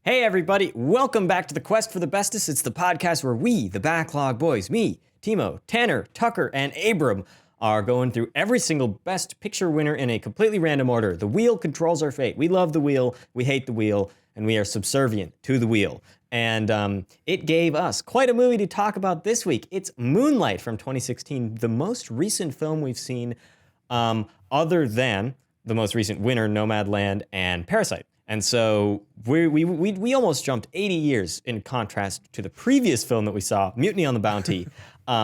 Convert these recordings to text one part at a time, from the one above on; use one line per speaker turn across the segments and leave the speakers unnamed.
Hey everybody, welcome back to the Quest for the Bestest. It's the podcast where we, the Backlog Boys, me, Timo, Tanner, Tucker, and Abram, are going through every single Best Picture winner in a completely random order. The wheel controls our fate. We love the wheel, we hate the wheel, and we are subservient to the wheel. And it gave us quite a movie to talk about this week. It's Moonlight from 2016, the most recent film we've seen other than the most recent winner, Nomadland and Parasite. And so we almost jumped 80 years in contrast to the previous film that we saw, Mutiny on the Bounty,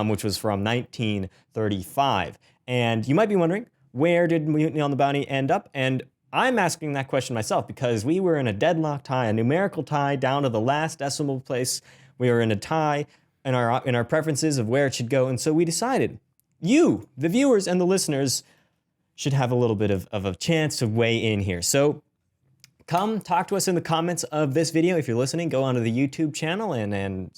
which was from 1935. And you might be wondering, where did Mutiny on the Bounty end up? And I'm asking that question myself because we were in a deadlock tie, a numerical tie down to the last decimal place. We were in a tie in our preferences of where it should go. And so we decided, you, the viewers and the listeners, should have a little bit of a chance to weigh in here. So come talk to us in the comments of this video. If you're listening, go onto the YouTube channel and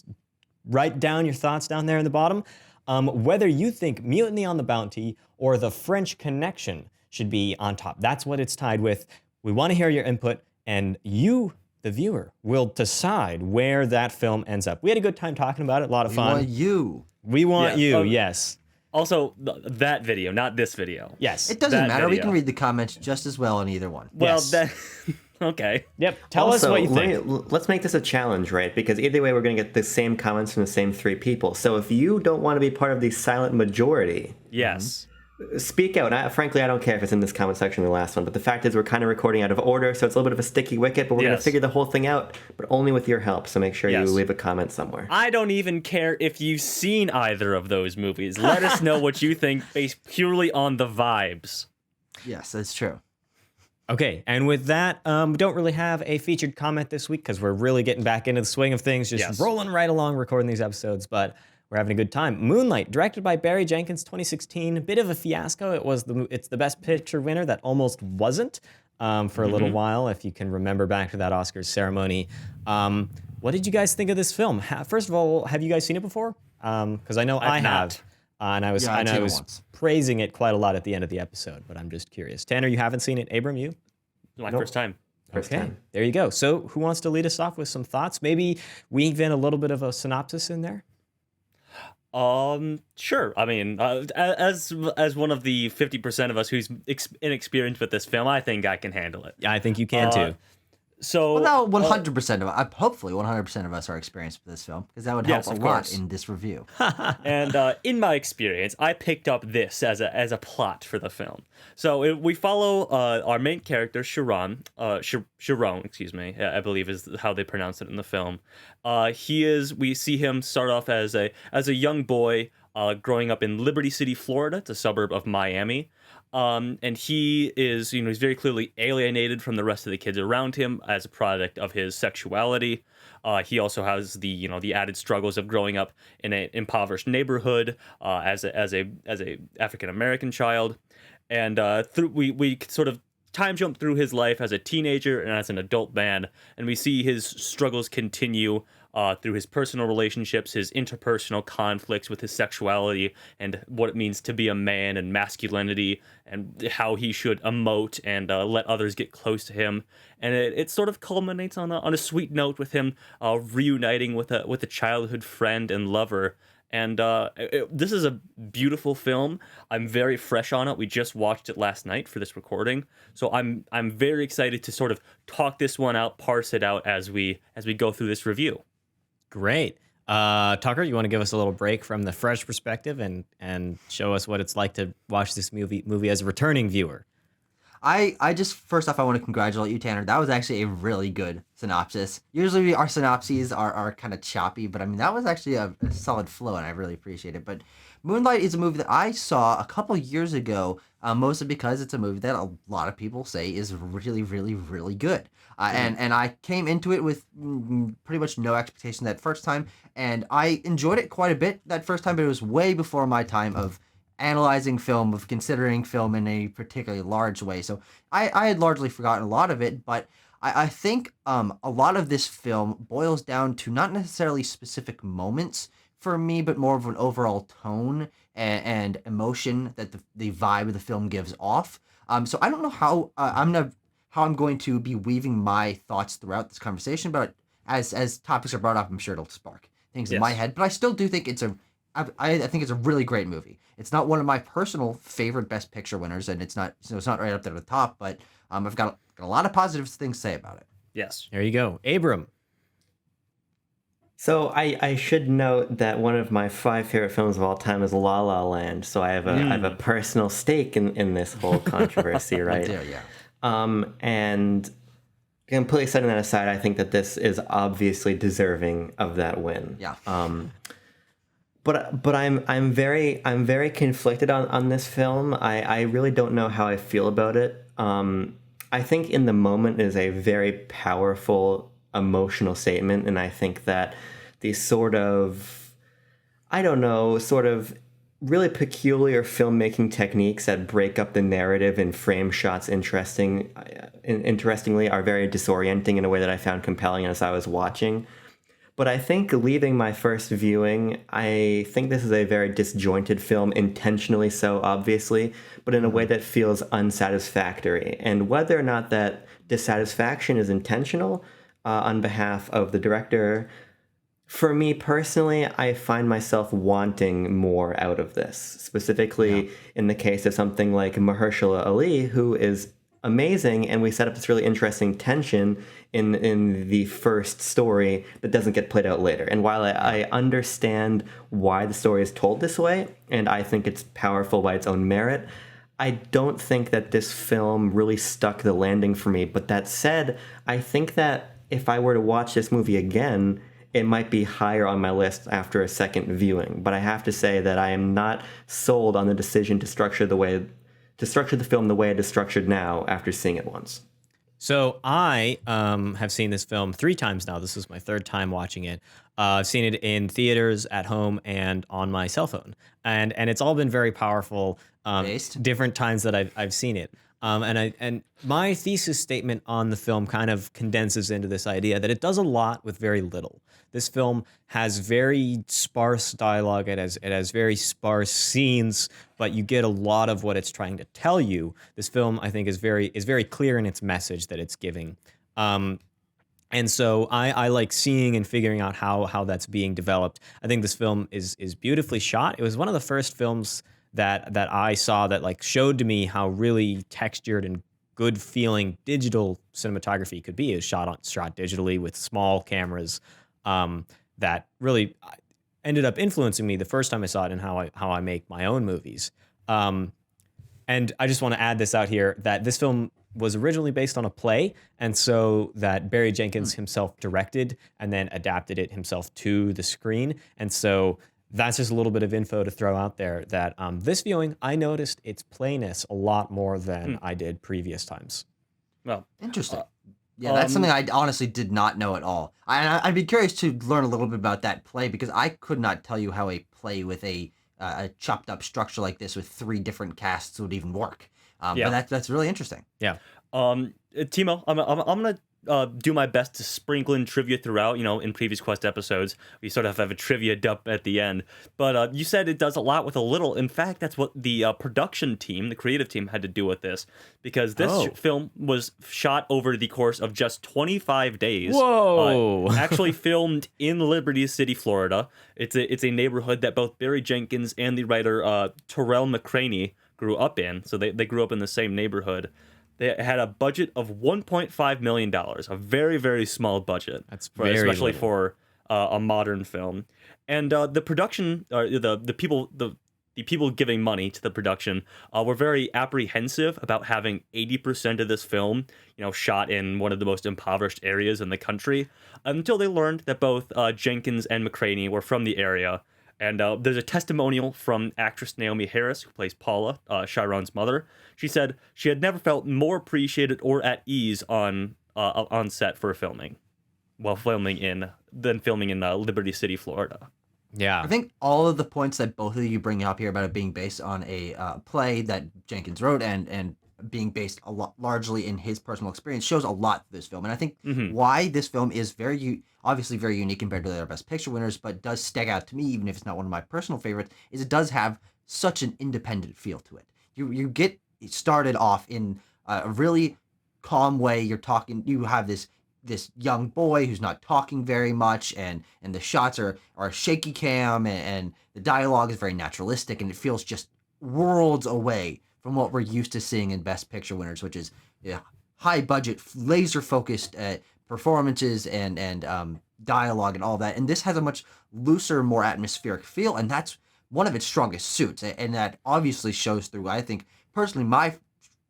write down your thoughts down there in the bottom. Whether you think Mutiny on the Bounty or The French Connection should be on top. That's what it's tied with. We want to hear your input, and you, the viewer, will decide where that film ends up. We had a good time talking about it, a lot of fun. We want you, yes.
Also, that video, not this video.
Yes.
It doesn't matter. We can read the comments just as well on either one.
Well,
yes.
Okay.
Yep. Tell us what you think.
Let's make this a challenge, right? Because either way, we're going to get the same comments from the same three people. So if you don't want to be part of the silent majority,
yes,
speak out. Frankly, I don't care if it's in this comment section or the last one. But the fact is, we're kind of recording out of order, so it's a little bit of a sticky wicket. But we're going to figure the whole thing out, but only with your help. So make sure you leave a comment somewhere.
I don't even care if you've seen either of those movies. Let us know what you think based purely on the vibes.
Yes, that's true.
Okay, and with that, we don't really have a featured comment this week because we're really getting back into the swing of things, just rolling right along recording these episodes, but we're having a good time. Moonlight, directed by Barry Jenkins, 2016, a bit of a fiasco. It's the Best Picture winner that almost wasn't for a little while, if you can remember back to that Oscars ceremony. What did you guys think of this film? First of all, have you guys seen it before? Because I know I have. And I was praising it quite a lot at the end of the episode, but I'm just curious. Tanner, you haven't seen it. Abram, you?
My first time.
Okay, there you go. So who wants to lead us off with some thoughts? Maybe weave in a little bit of a synopsis in there?
Sure. I mean, as one of the 50% of us who's inexperienced with this film, I think I can handle it.
Yeah, I think you can too.
So,
well, now 100% of hopefully 100% of us are experienced with this film, because that would help a lot in this review.
And in my experience, I picked up this as a plot for the film. So we follow our main character, Sharon, excuse me, I believe is how they pronounce it in the film. We see him start off as a young boy growing up in Liberty City, Florida. It's a suburb of Miami. And he is, he's very clearly alienated from the rest of the kids around him as a product of his sexuality. He also has the added struggles of growing up in an impoverished neighborhood as a African American child. And we sort of time jump through his life as a teenager and as an adult man, and we see his struggles continue through his personal relationships, his interpersonal conflicts with his sexuality, and what it means to be a man and masculinity, and how he should emote and let others get close to him. And it sort of culminates on a sweet note with him reuniting with a childhood friend and lover. And this is a beautiful film. I'm very fresh on it. We just watched it last night for this recording, so I'm very excited to sort of talk this one out, parse it out as we go through this review.
Great. Tucker, you want to give us a little break from the fresh perspective and show us what it's like to watch this movie as a returning viewer?
I just, first off, I want to congratulate you, Tanner. That was actually a really good synopsis. Usually our synopses are kind of choppy, but I mean, that was actually a solid flow, and I really appreciate it. But Moonlight is a movie that I saw a couple years ago, mostly because it's a movie that a lot of people say is really, really, really good. And I came into it with pretty much no expectation that first time, and I enjoyed it quite a bit that first time, but it was way before my time of analyzing film, of considering film in a particularly large way. So I had largely forgotten a lot of it, but I think a lot of this film boils down to not necessarily specific moments for me, but more of an overall tone and emotion that the vibe of the film gives off. So I don't know how I'm gonna how I'm going to be weaving my thoughts throughout this conversation, but as topics are brought up, I'm sure it'll spark things in my head. But I still do think I think it's a really great movie. It's not one of my personal favorite Best Picture winners, and it's not right up there at the top. But I've got a lot of positive things to say about it.
Yes.
There you go, Abram.
So I should note that one of my 5 favorite films of all time is La La Land. So I have a personal stake in this whole controversy, right?
Yeah.
And completely setting that aside, I think that this is obviously deserving of that win.
Yeah.
But I'm very conflicted on this film. I really don't know how I feel about it. I think in the moment it is a very powerful emotional statement, and I think that these sort of really peculiar filmmaking techniques that break up the narrative and frame shots interestingly are very disorienting in a way that I found compelling as I was watching. But I think leaving my first viewing, I think this is a very disjointed film, intentionally so, obviously, but in a way that feels unsatisfactory. And whether or not that dissatisfaction is intentional on behalf of the director, for me personally, I find myself wanting more out of this, specifically in the case of something like Mahershala Ali, who is amazing, and we set up this really interesting tension in the first story that doesn't get played out later. And while I understand why the story is told this way, and I think it's powerful by its own merit, I don't think that this film really stuck the landing for me. But that said, I think that if I were to watch this movie again, it might be higher on my list after a second viewing. But I have to say that I am not sold on the decision to structure the film the way it is structured now after seeing it once.
So I have seen this film 3 times now. This is my 3rd time watching it. I've seen it in theaters, at home, and on my cell phone, and it's all been very powerful. Different times that I've seen it. And my thesis statement on the film kind of condenses into this idea that it does a lot with very little. This film has very sparse dialogue. It has very sparse scenes, but you get a lot of what it's trying to tell you. This film, I think, is very clear in its message that it's giving. And so I like seeing and figuring out how that's being developed. I think this film is beautifully shot. It was one of the first films that I saw that like showed to me how really textured and good feeling digital cinematography could be. It was shot digitally with small cameras that really ended up influencing me the first time I saw it and how I make my own movies. And I just want to add this out here that this film was originally based on a play, and so that Barry Jenkins himself directed and then adapted it himself to the screen. And so that's just a little bit of info to throw out there that this viewing, I noticed its playness a lot more than I did previous times.
Well,
interesting. Yeah, that's something I honestly did not know at all. I'd be curious to learn a little bit about that play, because I could not tell you how a play with a chopped up structure like this with 3 different casts would even work. But that's really interesting.
Yeah.
Timo, I'm gonna do my best to sprinkle in trivia throughout. You know, in previous Quest episodes, we sort of have a trivia dump at the end. But you said it does a lot with a little. In fact, that's what the production team, the creative team, had to do with this, because this film was shot over the course of just 25 days.
Whoa!
Actually filmed in Liberty City, Florida. It's a neighborhood that both Barry Jenkins and the writer Terrell McCraney grew up in. So they grew up in the same neighborhood. They had a budget of $1.5 million, a very, very small budget.
That's very
especially
little.
for a modern film. And the production, the people giving money to the production were very apprehensive about having 80% of this film, shot in one of the most impoverished areas in the country, until they learned that both Jenkins and McCraney were from the area. And there's a testimonial from actress Naomi Harris, who plays Paula, Chiron's mother. She said she had never felt more appreciated or at ease on set for filming, filming in Liberty City, Florida.
Yeah.
I think all of the points that both of you bring up here about it being based on a play that Jenkins wrote and being based a lot largely in his personal experience shows a lot to this film. And I think why this film is obviously very unique compared to the other Best Picture winners, but does stick out to me, even if it's not one of my personal favorites, is it does have such an independent feel to it. You get started off in a really calm way. You have this young boy who's not talking very much, and the shots are shaky cam, and the dialogue is very naturalistic, and it feels just worlds away from what we're used to seeing in Best Picture winners, which is high budget, laser focused performances and dialogue and all that. And this has a much looser, more atmospheric feel, and that's one of its strongest suits, and that obviously shows through. I think personally, my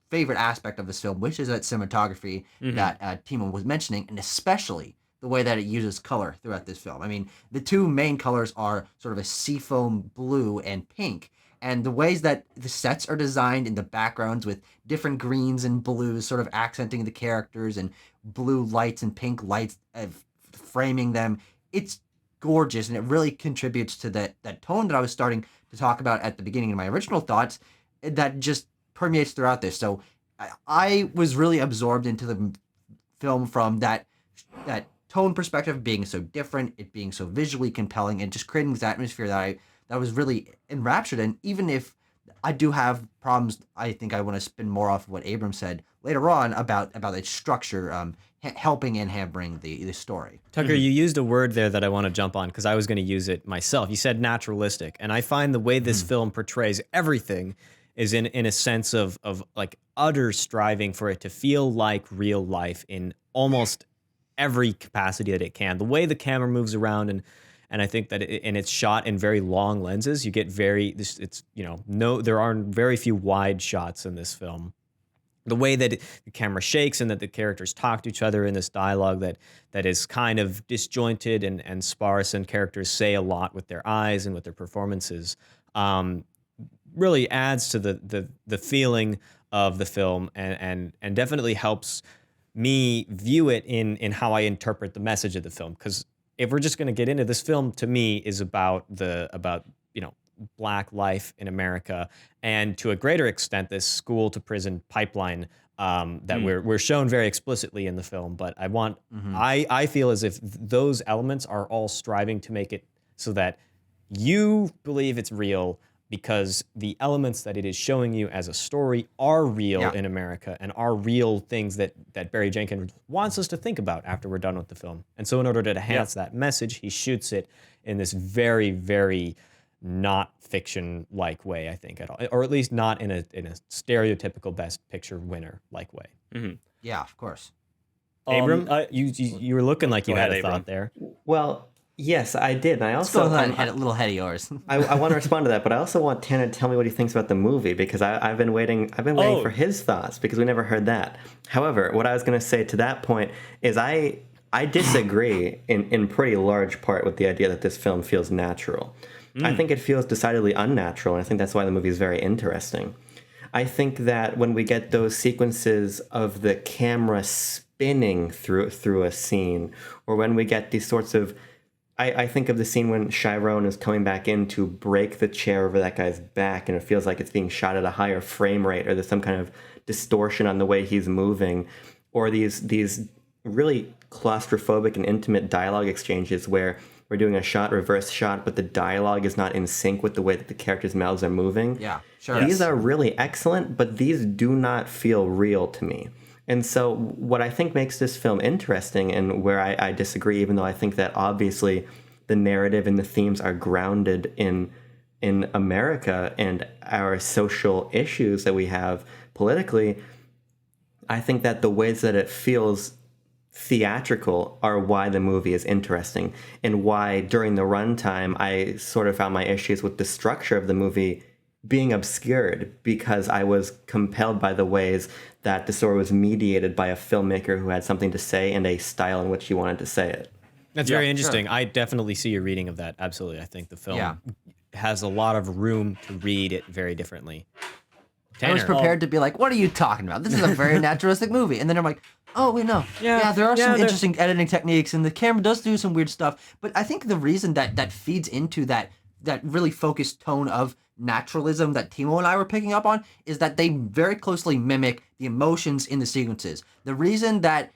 favorite aspect of this film, which is that cinematography that Timo was mentioning, and especially the way that it uses color throughout this film. I mean, the two main colors are sort of a seafoam blue and pink, and the ways that the sets are designed in the backgrounds with different greens and blues sort of accenting the characters, and blue lights and pink lights framing them, it's gorgeous, and it really contributes to that tone that I was starting to talk about at the beginning of my original thoughts that just permeates throughout this. So I was really absorbed into the film from that tone perspective, being so different, it being so visually compelling, and just creating this atmosphere that I was really enraptured in. Even if I do have problems, I think I want to spin more off of what Abram said later on about its structure, helping and hampering the story.
Tucker, you used a word there that I want to jump on because I was going to use it myself. You said naturalistic, and I find the way this film portrays everything is in a sense of like utter striving for it to feel like real life in almost every capacity that it can. The way the camera moves around, and I think that it's shot in very long lenses. You get there are very few wide shots in this film. The way that the camera shakes and that the characters talk to each other in this dialogue that is kind of disjointed and sparse, and characters say a lot with their eyes and with their performances, really adds to the feeling of the film, and definitely helps me view it in how I interpret the message of the film. Because if we're just going to get into this film, to me is about Black life in America, and to a greater extent this school to prison pipeline that we're shown very explicitly in the film. But I feel as if those elements are all striving to make it so that you believe it's real, because the elements that it is showing you as a story are real in America, and are real things that Barry Jenkins wants us to think about after we're done with the film. And so in order to enhance that message, he shoots it in this very, very not fiction-like way, I think, at all. Or at least not in a stereotypical Best Picture winner-like way.
Mm-hmm.
Yeah, of course.
Abram, you were looking like you had a thought there.
Well, yes, I did. And I also
a little head of yours.
I want to respond to that, but I also want Tanner to tell me what he thinks about the movie, because I've been waiting for his thoughts, because we never heard that. However, what I was going to say to that point is I disagree in pretty large part with the idea that this film feels natural. I think it feels decidedly unnatural, and I think that's why the movie is very interesting. I think that when we get those sequences of the camera spinning through a scene, or when we get these sorts of I think of the scene when Chiron is coming back in to break the chair over that guy's back, and it feels like it's being shot at a higher frame rate, or there's some kind of distortion on the way he's moving, or these really claustrophobic and intimate dialogue exchanges where we're doing a reverse shot, but the dialogue is not in sync with the way that the characters' mouths are moving.
Yeah, sure.
These are really excellent, but these do not feel real to me. And so what I think makes this film interesting, and where I disagree, even though I think that obviously the narrative and the themes are grounded in America and our social issues that we have politically, I think that the ways that it feels theatrical are why the movie is interesting, and why during the runtime I sort of found my issues with the structure of the movie being obscured, because I was compelled by the ways that the story was mediated by a filmmaker who had something to say and a style in which he wanted to say it.
That's very interesting. Sure. I definitely see your reading of that. Absolutely. I think the film has a lot of room to read it very differently. Tanner.
I was prepared to be like, what are you talking about? This is a very naturalistic movie. And then I'm like, oh, wait, no. Yeah, there are some interesting editing techniques, and the camera does do some weird stuff. But I think the reason that feeds into that really focused tone of naturalism that Timo and I were picking up on is that they very closely mimic the emotions in the sequences. The reason that,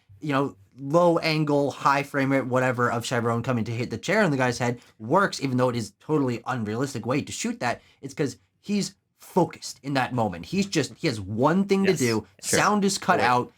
low angle, high frame rate, whatever, of Chiron coming to hit the chair on the guy's head works, even though it is totally unrealistic way to shoot that, it's because he's focused in that moment. He has one thing to do. Sure. Sound is cut out.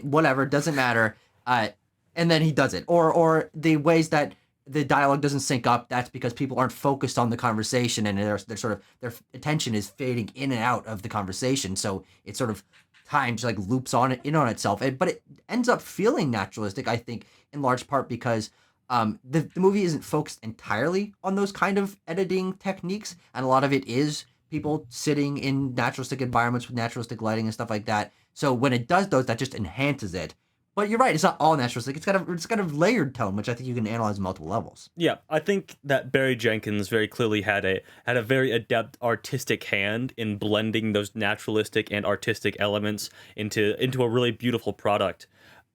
whatever, doesn't matter. And then he does it. Or the ways that the dialogue doesn't sync up, that's because people aren't focused on the conversation, and they're sort of, their attention is fading in and out of the conversation. So it sort of times like loops in on itself. But it ends up feeling naturalistic, I think, in large part because the movie isn't focused entirely on those kind of editing techniques, and a lot of it is people sitting in naturalistic environments with naturalistic lighting and stuff like that. So when it does those, that just enhances it. But you're right, it's not all naturalistic. It's got a layered tone, which I think you can analyze on multiple levels.
Yeah, I think that Barry Jenkins very clearly had a very adept artistic hand in blending those naturalistic and artistic elements into a really beautiful product.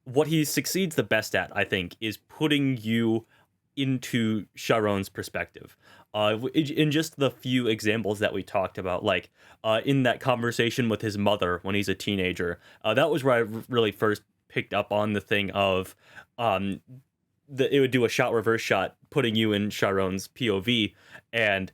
What he succeeds the best at, I think, is putting you into Sharon's perspective. In just the few examples that we talked about, like in that conversation with his mother when he's a teenager, that was where I really first picked up on the thing of it would do a shot reverse shot, putting you in Sharon's POV, and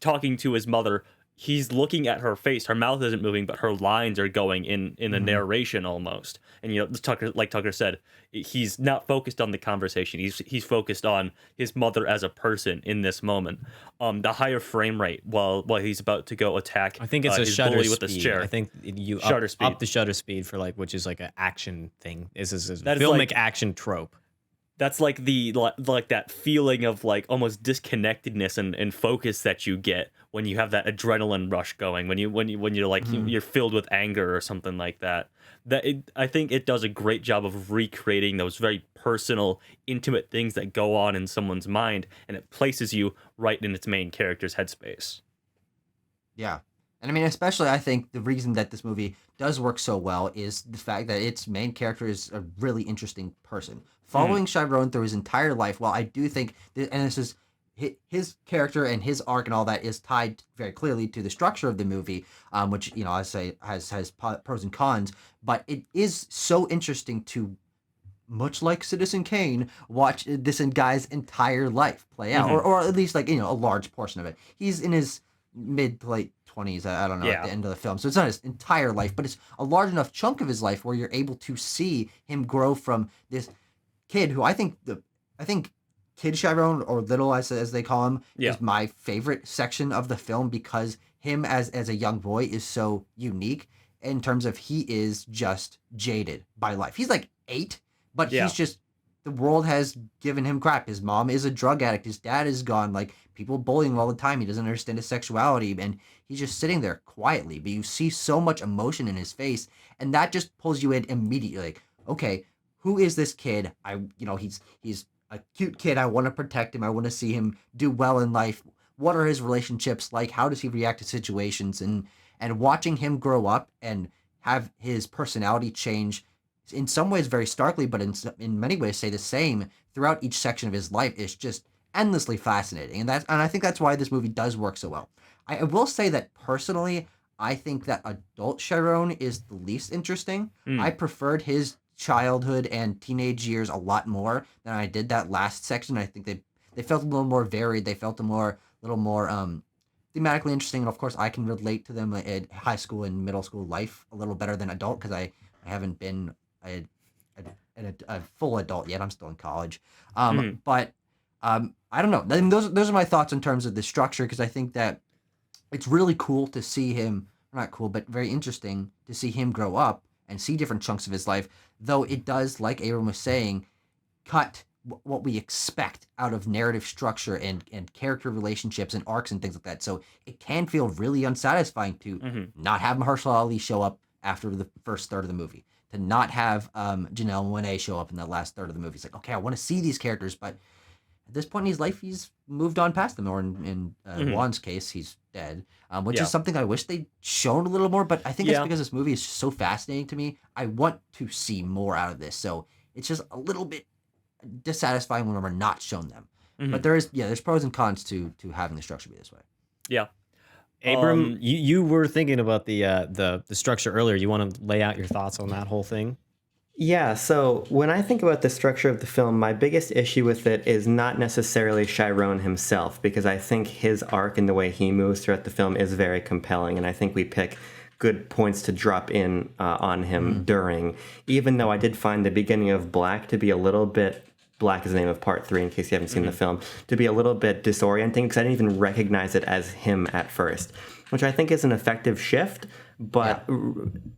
talking to his mother. He's looking at her face. Her mouth isn't moving, but her lines are going in a narration almost. And Tucker, like Tucker said, he's not focused on the conversation. He's focused on his mother as a person in this moment. The higher frame rate while he's about to go attack.
I think it's a
his
shutter
bully
speed.
with his chair.
I think you
Shutter
up,
speed.
up the shutter speed for which is like an action thing. This is a
That is
filmic action trope.
That's like that feeling of like almost disconnectedness and focus that you get when you have that adrenaline rush going, when you're like you're filled with anger or something like that. I think it does a great job of recreating those very personal, intimate things that go on in someone's mind, and it places you right in its main character's headspace.
Yeah. And I mean, especially I think the reason that this movie does work so well is the fact that its main character is a really interesting person. Following Chiron through his entire life, well, I do think, and this is his character and his arc and all that is tied very clearly to the structure of the movie, which, I say has pros and cons, but it is so interesting to, much like Citizen Kane, watch this guy's entire life play out, or at least a large portion of it. He's in his mid to late 20s, I don't know, at the end of the film. So it's not his entire life, but it's a large enough chunk of his life where you're able to see him grow from this kid who I think Kid Chiron, or Little as they call him, is my favorite section of the film because him as a young boy is so unique in terms of he is just jaded by life. He's like 8, but he's just, the world has given him crap. His mom is a drug addict. His dad is gone. Like, people bullying him all the time. He doesn't understand his sexuality, and he's just sitting there quietly. But you see so much emotion in his face, and that just pulls you in immediately. Like, okay, who is this kid? He's a cute kid. I want to protect him. I want to see him do well in life. What are his relationships like? How does he react to situations? And watching him grow up and have his personality change in some ways very starkly, but in many ways stay the same throughout each section of his life is just endlessly fascinating. And I think that's why this movie does work so well. I will say that personally, I think that adult Chiron is the least interesting. I preferred his childhood and teenage years a lot more than I did that last section. I think they felt a little more varied. They felt a little more thematically interesting. And of course, I can relate to them at high school and middle school life a little better than adult because I haven't been a full adult yet. I'm still in college. But I don't know. I mean, those are my thoughts in terms of the structure, because I think that it's really cool to see him, not cool, but very interesting to see him grow up and see different chunks of his life, though it does, like Abram was saying, cut what we expect out of narrative structure and character relationships and arcs and things like that. So it can feel really unsatisfying to not have Mahershala Ali show up after the first third of the movie, to not have Janelle Monáe show up in the last third of the movie. It's like, okay, I want to see these characters, but at this point in his life, he's moved on past them. Or in Juan's case, he's dead, which is something I wish they'd shown a little more. But I think it's because this movie is so fascinating to me. I want to see more out of this. So it's just a little bit dissatisfying when we're not shown them. But there's pros and cons to having the structure be this way.
Yeah.
Abram, you were thinking about the structure earlier. You want to lay out your thoughts on that whole thing?
Yeah, so when I think about the structure of the film, my biggest issue with it is not necessarily Chiron himself, because I think his arc and the way he moves throughout the film is very compelling, and I think we pick good points to drop in on him during, even though I did find the beginning of Black to be a little bit, Black is the name of part 3 in case you haven't seen the film, to be a little bit disorienting because I didn't even recognize it as him at first, which I think is an effective shift, but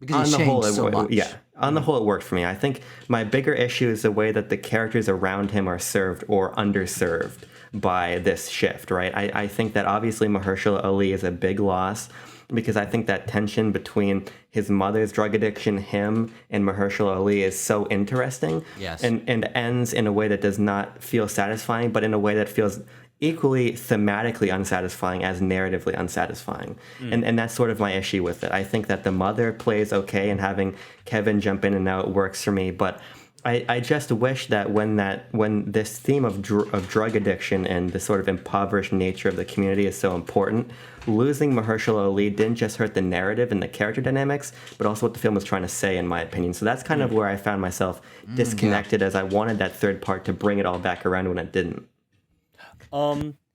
Because on the whole, so much.
On the whole, it worked for me. I think my bigger issue is the way that the characters around him are served or underserved by this shift, right? I think that obviously Mahershala Ali is a big loss because I think that tension between his mother's drug addiction, him, and Mahershala Ali is so interesting.
Yes.
And ends in a way that does not feel satisfying, but in a way that feels equally thematically unsatisfying as narratively unsatisfying. And that's sort of my issue with it. I think that the mother plays okay, and having Kevin jump in and out works for me, but I just wish that when this theme of drug addiction and the sort of impoverished nature of the community is so important, losing Mahershala Ali didn't just hurt the narrative and the character dynamics, but also what the film was trying to say, in my opinion. So that's kind of where I found myself disconnected, as I wanted that third part to bring it all back around when it didn't.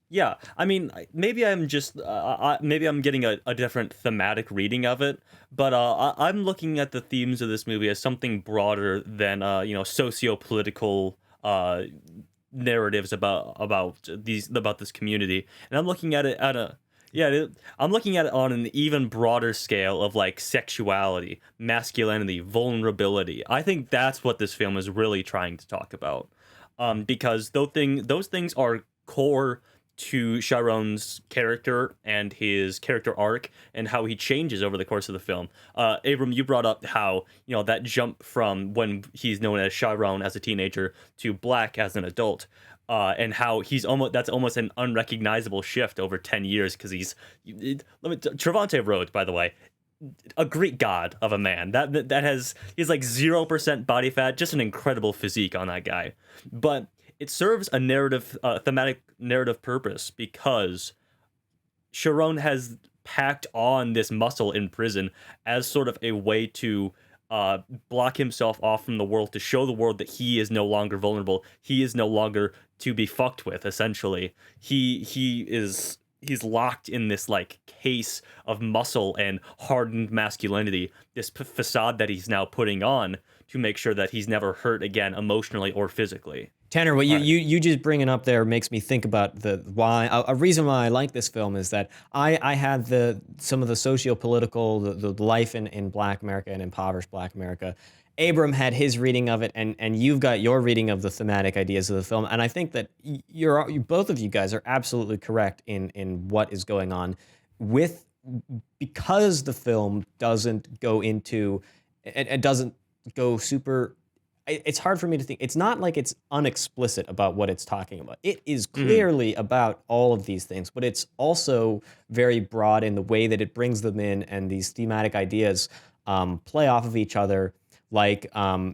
Yeah, I mean, maybe I'm just maybe I'm getting a different thematic reading of it, but I'm looking at the themes of this movie as something broader than socio-political narratives about this community, and I'm looking at it I'm looking at it on an even broader scale of like sexuality, masculinity, vulnerability. I think that's what this film is really trying to talk about, because those things are core to Sharon's character and his character arc and how he changes over the course of the film. Abram, you brought up how, that jump from when he's known as Sharon as a teenager to Black as an adult, and how that's almost an unrecognizable shift over 10 years because Trevante Rhodes, by the way, a Greek god of a man he's like 0% body fat, just an incredible physique on that guy. But it serves a thematic narrative purpose because Sharon has packed on this muscle in prison as sort of a way to block himself off from the world, to show the world that he is no longer vulnerable. He is no longer to be fucked with, essentially. He's locked in this like case of muscle and hardened masculinity, this facade that he's now putting on to make sure that he's never hurt again emotionally or physically.
Tanner, what you just bringing up there makes me think about a reason why I like this film is that I had some of the socio-political, the life in Black America and impoverished Black America. Abram had his reading of it, and you've got your reading of the thematic ideas of the film. And I think that both of you guys are absolutely correct in what is going on because the film doesn't go into it doesn't go super. It's hard for me to think. It's not like it's unexplicit about what it's talking about. It is clearly about all of these things, but it's also very broad in the way that it brings them in, and these thematic ideas play off of each other. Like,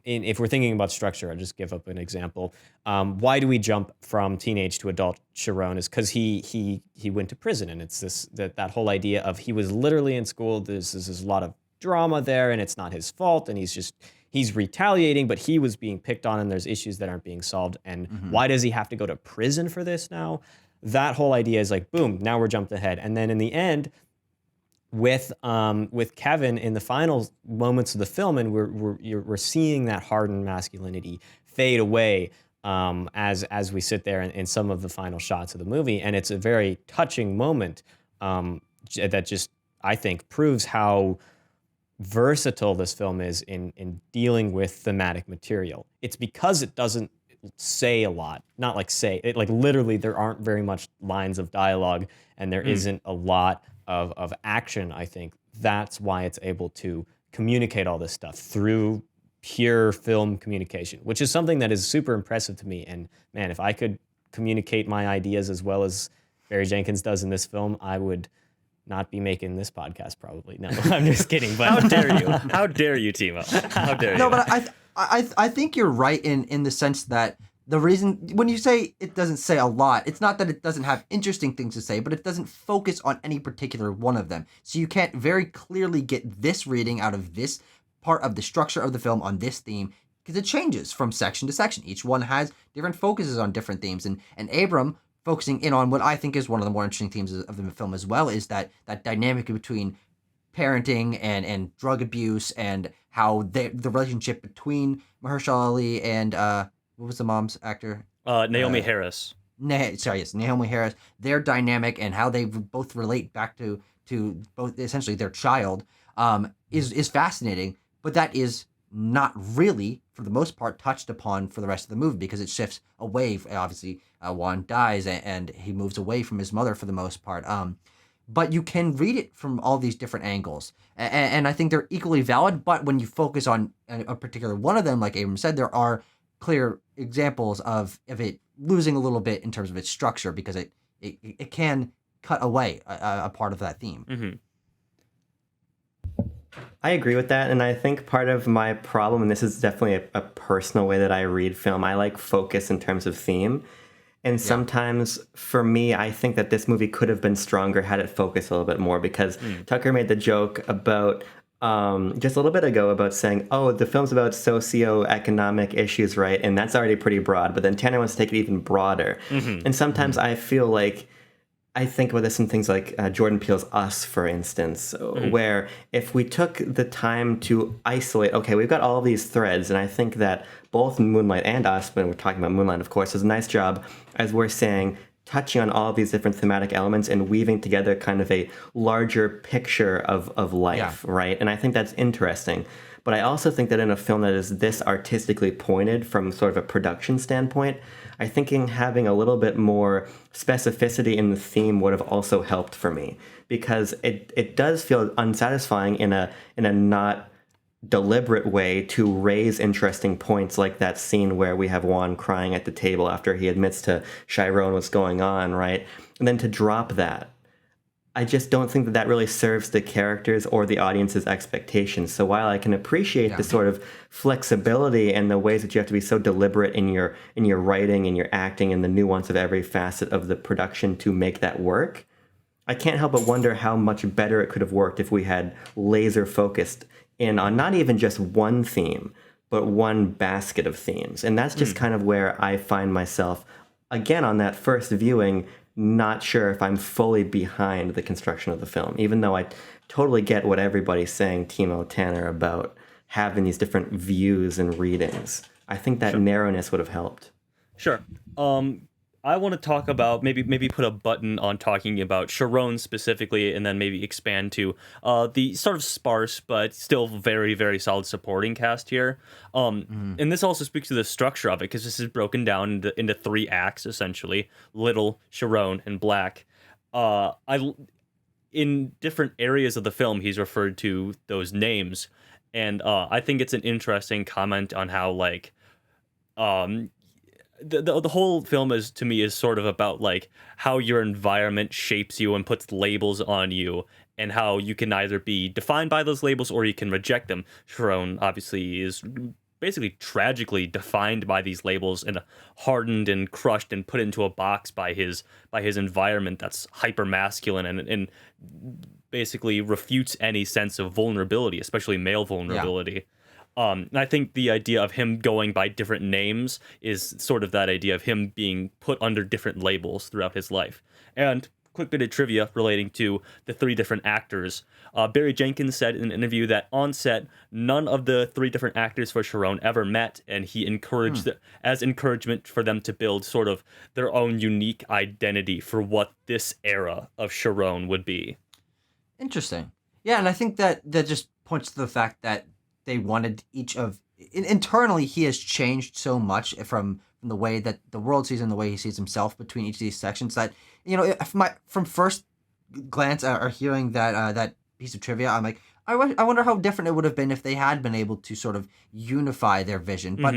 if we're thinking about structure, I'll just give up an example. Why do we jump from teenage to adult Sharon? Is because he went to prison, and it's that whole idea of he was literally in school. There's a lot of drama there, and it's not his fault, and he's retaliating, but he was being picked on, and there's issues that aren't being solved. And why does he have to go to prison for this now? That whole idea is like, boom, now we're jumped ahead. And then in the end, with Kevin in the final moments of the film, and we're seeing that hardened masculinity fade away as we sit there in some of the final shots of the movie, and it's a very touching moment that just, I think, proves how versatile this film is in dealing with thematic material. It's because it doesn't say a lot, not like like literally there aren't very much lines of dialogue, and there isn't a lot of action. I think that's why it's able to communicate all this stuff through pure film communication, which is something that is super impressive to me. And man, if I could communicate my ideas as well as Barry Jenkins does in this film, I would not be making this podcast probably. No, I'm just kidding. But
how dare you? How dare you, Timo? How dare you?
No, but I think you're right in the sense that the reason when you say it doesn't say a lot, it's not that it doesn't have interesting things to say, but it doesn't focus on any particular one of them. So you can't very clearly get this reading out of this part of the structure of the film on this theme, because it changes from section to section. Each one has different focuses on different themes, and Abram focusing in on what I think is one of the more interesting themes of the film as well, is that dynamic between parenting and drug abuse and how the relationship between Mahershala Ali and what was the mom's actor?
Naomi Harris.
Naomi Harris. Their dynamic and how they both relate back to both essentially their child is fascinating. But that is not really, for the most part, touched upon for the rest of the movie because it shifts away. Obviously, Juan dies and he moves away from his mother for the most part. But you can read it from all these different angles. And I think they're equally valid. But when you focus on a particular one of them, like Abram said, there are clear examples of it losing a little bit in terms of its structure because it can cut away a part of that theme.
Mm-hmm.
I agree with that, and I think part of my problem, and this is definitely a personal way that I read film, I like focus in terms of theme. And sometimes, for me, I think that this movie could have been stronger had it focused a little bit more, because Tucker made the joke about just a little bit ago about saying, oh, the film's about socioeconomic issues, right? And that's already pretty broad, but then Tanner wants to take it even broader. And sometimes I feel like I think about this in things like Jordan Peele's Us, for instance, where if we took the time to isolate, okay, we've got all of these threads, and I think that both Moonlight and Us, when we're talking about Moonlight, of course, does a nice job, as we're saying, touching on all of these different thematic elements and weaving together kind of a larger picture of life, right? And I think that's interesting. But I also think that in a film that is this artistically pointed from sort of a production standpoint, I think having a little bit more specificity in the theme would have also helped for me, because it does feel unsatisfying in a not deliberate way to raise interesting points, like that scene where we have Juan crying at the table after he admits to Chiron what's going on, right? And then to drop that. I just don't think that really serves the characters or the audience's expectations. So while I can appreciate the sort of flexibility and the ways that you have to be so deliberate in your writing and your acting and the nuance of every facet of the production to make that work, I can't help but wonder how much better it could have worked if we had laser focused in on not even just one theme, but one basket of themes. And that's just kind of where I find myself, again, on that first viewing, not sure if I'm fully behind the construction of the film, even though I totally get what everybody's saying, Timo, Tanner, about having these different views and readings. I think that narrowness would have helped.
Sure. I want to talk about maybe put a button on talking about Chiron specifically, and then maybe expand to the sort of sparse but still very, very solid supporting cast here. And this also speaks to the structure of it, because this is broken down into 3 acts essentially: Little, Chiron, and Black. In different areas of the film, he's referred to those names, and I think it's an interesting comment on how the whole film is, to me, is sort of about like how your environment shapes you and puts labels on you, and how you can either be defined by those labels or you can reject them. Chiron obviously is basically tragically defined by these labels and hardened and crushed and put into a box by his environment that's hyper masculine and basically refutes any sense of vulnerability, especially male vulnerability. And I think the idea of him going by different names is sort of that idea of him being put under different labels throughout his life. And quick bit of trivia relating to the 3 different actors. Barry Jenkins said in an interview that on set, none of the 3 different actors for Chiron ever met, and he encouraged as encouragement for them to build sort of their own unique identity for what this era of Chiron would be.
Interesting. Yeah, and I think that just points to the fact that they wanted each of... Internally, he has changed so much from the way that the world sees him, the way he sees himself between each of these sections, that, you know, from first glance or hearing that piece of trivia, I'm like, I wonder how different it would have been if they had been able to sort of unify their vision. But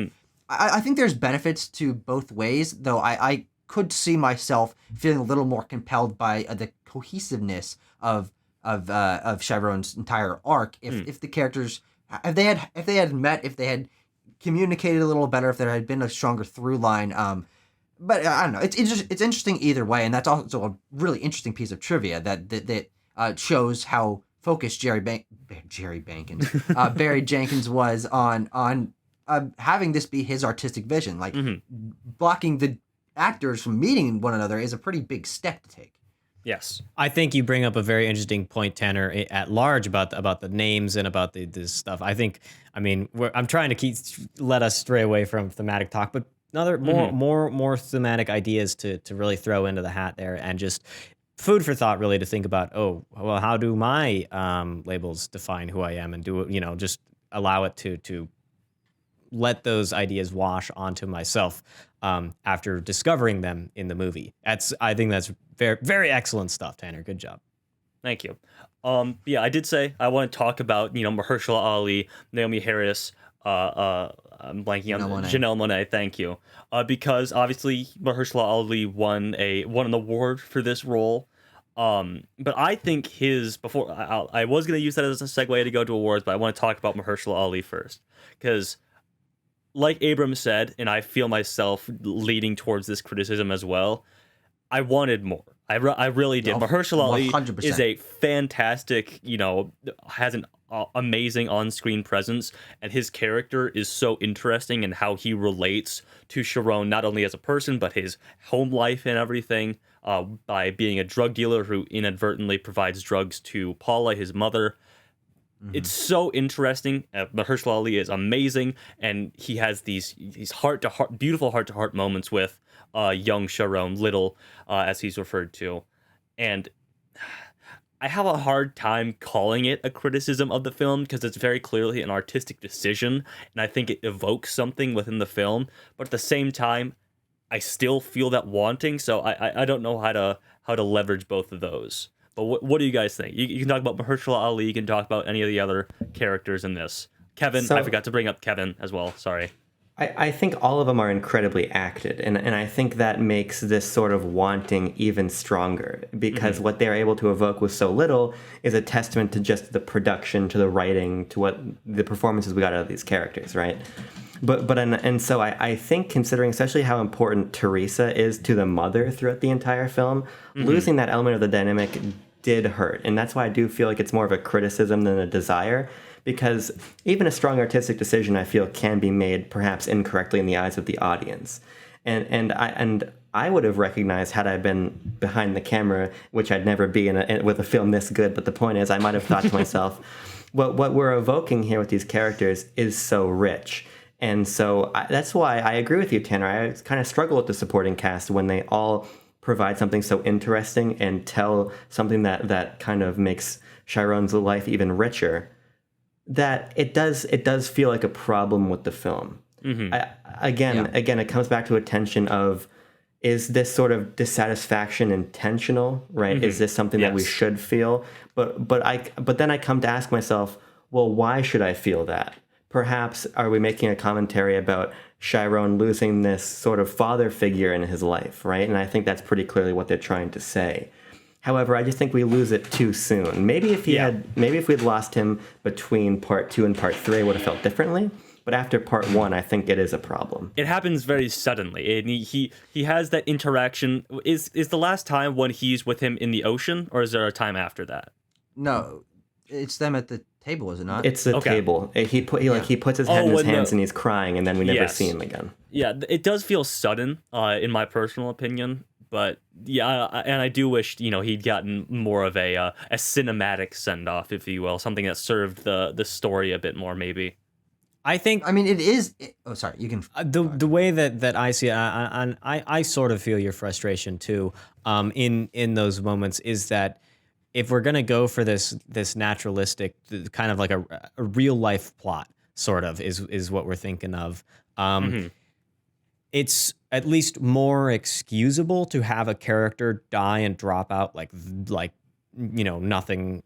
I think there's benefits to both ways, though I could see myself feeling a little more compelled by the cohesiveness of Chiron's entire arc if the characters... If they had met, if they had communicated a little better, if there had been a stronger through line, but I don't know. It's interesting either way, and that's also a really interesting piece of trivia that shows how focused Barry Jenkins was on having this be his artistic vision. Like blocking the actors from meeting one another is a pretty big step to take.
Yes.
I think you bring up a very interesting point, Tanner, at large about the names and about this stuff. I mean, I'm trying to let us stray away from thematic talk, but more thematic ideas to really throw into the hat there, and just food for thought, really, to think about. Oh, well, how do my labels define who I am, and just allow it to let those ideas wash onto myself after discovering them in the movie. I think that's very, very excellent stuff, Tanner. Good job.
Thank you. Yeah, I did say I want to talk about, Mahershala Ali, Naomi Harris, I'm blanking on Janelle Monáe. Thank you. Because obviously Mahershala Ali won an award for this role. But I think I was going to use that as a segue to go to awards, but I want to talk about Mahershala Ali first. Because like Abram said, and I feel myself leading towards this criticism as well, I wanted more. I really did. Mahershala Ali
100%.
is a fantastic, has an amazing on-screen presence, and his character is so interesting and how he relates to Sharon, not only as a person, but his home life and everything, by being a drug dealer who inadvertently provides drugs to Paula, his mother. It's so interesting. Mahershala Ali is amazing, and he has these heart-to-heart, beautiful heart-to-heart moments with young Sharon, Little, as he's referred to. And I have a hard time calling it a criticism of the film because it's very clearly an artistic decision, and I think it evokes something within the film. But at the same time, I still feel that wanting, so I don't know how to leverage both of those. But what do you guys think? You can talk about Mahershala Ali. You can talk about any of the other characters in this. Kevin, I forgot to bring up Kevin as well. Sorry.
I think all of them are incredibly acted, and I think that makes this sort of wanting even stronger, because what they're able to evoke with so little is a testament to just the production, to the writing, to what the performances we got out of these characters, right? So I think, considering especially how important Teresa is to the mother throughout the entire film, losing that element of the dynamic did hurt, and that's why I do feel like it's more of a criticism than a desire. Because even a strong artistic decision, I feel, can be made perhaps incorrectly in the eyes of the audience, and I would have recognized had I been behind the camera, which I'd never be with a film this good. But the point is, I might have thought to myself, what we're evoking here with these characters is so rich, and so that's why I agree with you, Tanner. I kind of struggle with the supporting cast when they all provide something so interesting and tell something that kind of makes Chiron's life even richer. That it does feel like a problem with the film. Again, it comes back to a tension of, is this sort of dissatisfaction intentional, right? Is this something that we should feel? But then I come to ask myself, well, why should I feel that? Perhaps are we making a commentary about Chiron losing this sort of father figure in his life, right? And I think that's pretty clearly what they're trying to say. However, I just think we lose it too soon. Maybe if we'd lost him between part 2 and part 3, I would have felt differently. But after part 1, I think it is a problem.
It happens very suddenly, and he has that interaction. Is the last time when he's with him in the ocean, or is there a time after that?
No, it's them at the table, is it not?
It's the table. He puts his head in his hands and he's crying, and then we never see him again.
Yeah, it does feel sudden, in my personal opinion. But yeah, and I do wish he'd gotten more of a cinematic send off, if you will, something that served the story a bit more, maybe.
I mean, it is. Oh, sorry. You can. The way that I see it, I sort of feel your frustration too. In those moments, is that if we're gonna go for this naturalistic kind of like a real life plot, sort of is what we're thinking of. It's at least more excusable to have a character die and drop out like nothing,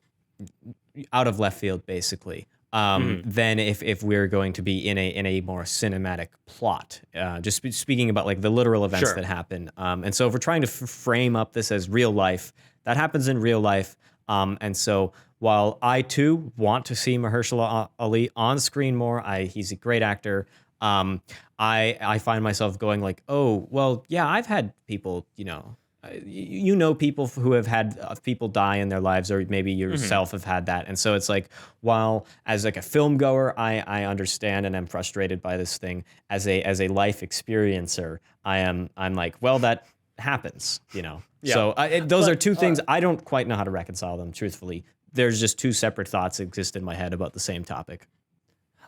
out of left field, basically, than if we're going to be in a more cinematic plot. Just speaking about like the literal events that happen. And so if we're trying to frame up this as real life, that happens in real life. And so while I too want to see Mahershala Ali on screen more, he's a great actor. I find myself going like, oh, well, yeah, I've had people, people who have had people die in their lives, or maybe yourself have had that. And so it's like, while as like a film goer, I understand and I'm frustrated by this thing, as a life experiencer, I'm like, well, that happens,
Yeah.
So those are two things I don't quite know how to reconcile them, truthfully. There's just two separate thoughts that exist in my head about the same topic.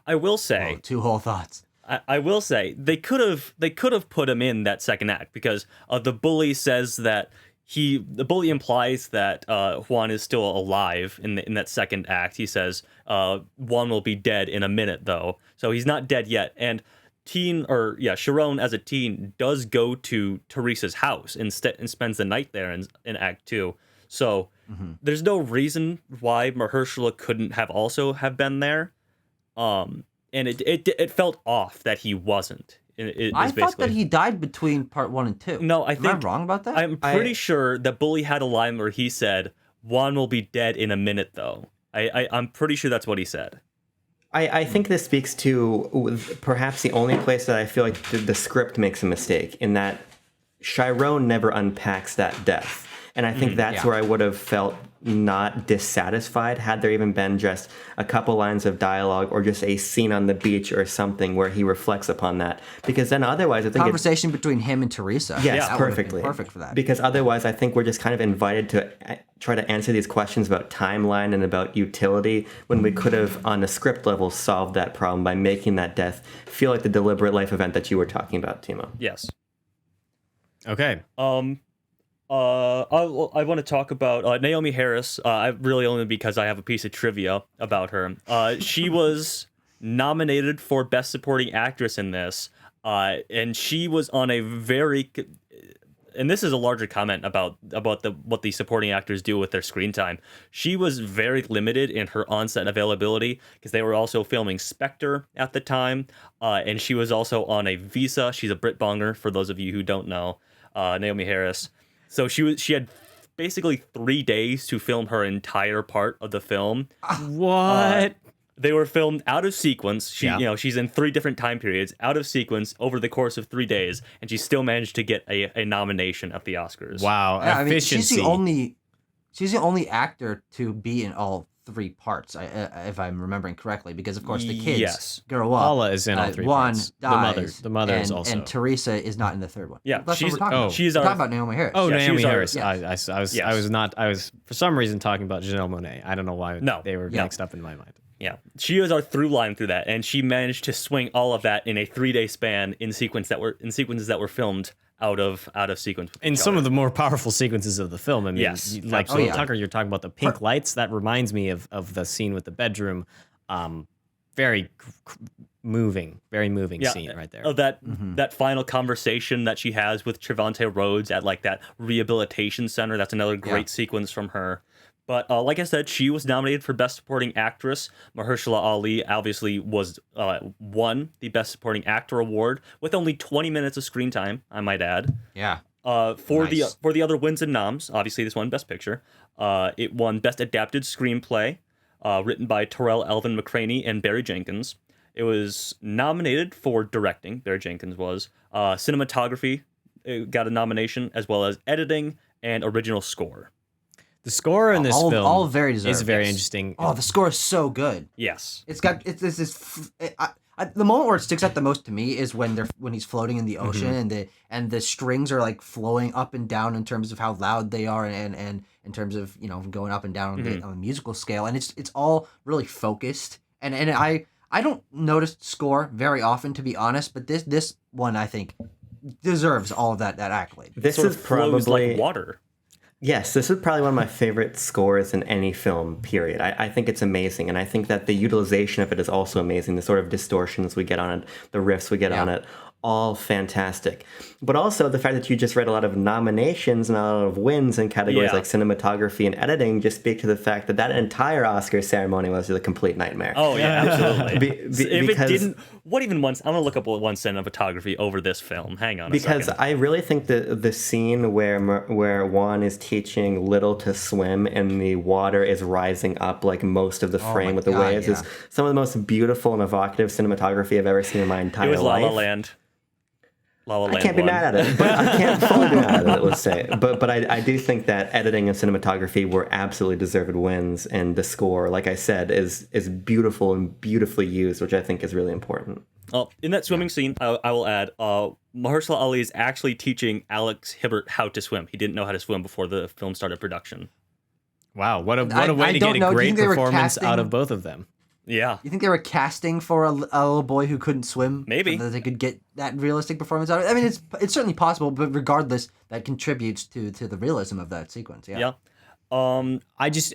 I will say,
two whole thoughts.
I will say they could have put him in that second act because the bully says that the bully implies that Juan is still alive in that second act. He says Juan will be dead in a minute though, so he's not dead yet. And Sharon as a teen does go to Teresa's house and spends the night there in Act 2. So there's no reason why Mahershala couldn't have been there. And it felt off that he wasn't.
I thought that he died between part 1 and 2.
No,
Am I wrong about that?
I'm pretty sure that Bully had a line where he said, Juan will be dead in a minute, though. I'm pretty sure that's what he said.
I think this speaks to perhaps the only place that I feel like the script makes a mistake, in that Chiron never unpacks that death. And I think that's where I would have felt not dissatisfied had there even been just a couple lines of dialogue or just a scene on the beach or something where he reflects upon that. Because then otherwise I think
conversation between him and Teresa.
Yes,
that
perfectly.
Perfect for that.
Because otherwise I think we're just kind of invited to try to answer these questions about timeline and about utility when we could have on a script level solved that problem by making that death feel like the deliberate life event that you were talking about, Timo.
Yes.
Okay.
I want to talk about Naomi Harris. I really only because I have a piece of trivia about her. She was nominated for Best Supporting Actress in this, and she was on a very. And this is a larger comment about what the supporting actors do with their screen time. She was very limited in her on-set availability because they were also filming Spectre at the time, and she was also on a visa. She's a Brit Bonger, for those of you who don't know, Naomi Harris. So she had basically 3 days to film her entire part of the film.
What?
They were filmed out of sequence. She's in 3 different time periods, out of sequence over the course of 3 days, and she still managed to get a nomination at the Oscars.
Wow,
Yeah,
efficiency.
she's the only actor to be in all 3 parts, if I'm remembering correctly, because of course the kids grow up.
Paula is in all 3
Juan
parts.
dies.
The mother is also.
And Teresa is not in the 3rd one.
Yeah,
that's what we're talking about.
She's
we're
our.
talking about Naomi Harris.
Oh,
Yeah,
Naomi
she was
Harris.
Yes.
I was for some reason talking about Janelle Monáe. I don't know why they were mixed up in my mind.
Yeah, she was our through line through that, and she managed to swing all of that in a 3-day span in sequences that were filmed out of sequence.
In some of the more powerful sequences of the film, I mean,
Yes,
like
absolutely.
Tucker, you're talking about the pink lights. That reminds me of the scene with the bedroom. Very moving scene right there.
Oh, that final conversation that she has with Trevante Rhodes at like that rehabilitation center. That's another great sequence from her. But like I said, she was nominated for Best Supporting Actress. Mahershala Ali obviously won the Best Supporting Actor award with only 20 minutes of screen time, I might add.
Yeah.
For the other wins and noms, obviously this won Best Picture. It won Best Adapted Screenplay, written by Terrell Alvin McCraney and Barry Jenkins. It was nominated for directing. Barry Jenkins was. Cinematography got a nomination, as well as editing and original score.
The score in this film
all very deserved,
is very interesting.
Oh, the score is so good.
Yes.
The moment where it sticks out the most to me is when he's floating in the ocean and the strings are like flowing up and down in terms of how loud they are and in terms of going up and down on the musical scale, and it's all really focused and I don't notice score very often, to be honest, but this one I think deserves all of that accolade.
This
sort
is
of flows
probably
like water.
Yes, this is probably one of my favorite scores in any film, period. I think it's amazing, and I think that the utilization of it is also amazing. The sort of distortions we get on it, the riffs we get on it, all fantastic. But also the fact that you just read a lot of nominations and a lot of wins in categories like cinematography and editing just speak to the fact that entire Oscar ceremony was a complete nightmare.
Oh, yeah, absolutely. If
because,
it didn't... What even once... I'm going to look up what one cinematography over this film. Hang on a second.
Because I really think the scene where Juan is teaching Little to swim and the water is rising up like most of the frame with the waves is some of the most beautiful and evocative cinematography I've ever seen in my entire life.
It was La La Land. La La
I
Land
can't be
one.
mad at it, but I can't fully be mad at it, let's say. But I do think that editing and cinematography were absolutely deserved wins, and the score, like I said, is beautiful and beautifully used, which I think is really important.
In that swimming scene, I will add, Mahershala Ali is actually teaching Alex Hibbert how to swim. He didn't know how to swim before the film started production.
Wow, what a
I
way to
don't
get
know.
a
Do you
great
think they were
performance out
casting-
of both of them.
Yeah.
You think they were casting for a little boy who couldn't swim?
Maybe.
So that they could get that realistic performance out of it? I mean, it's certainly possible, but regardless, that contributes to the realism of that sequence. Yeah.
Yeah.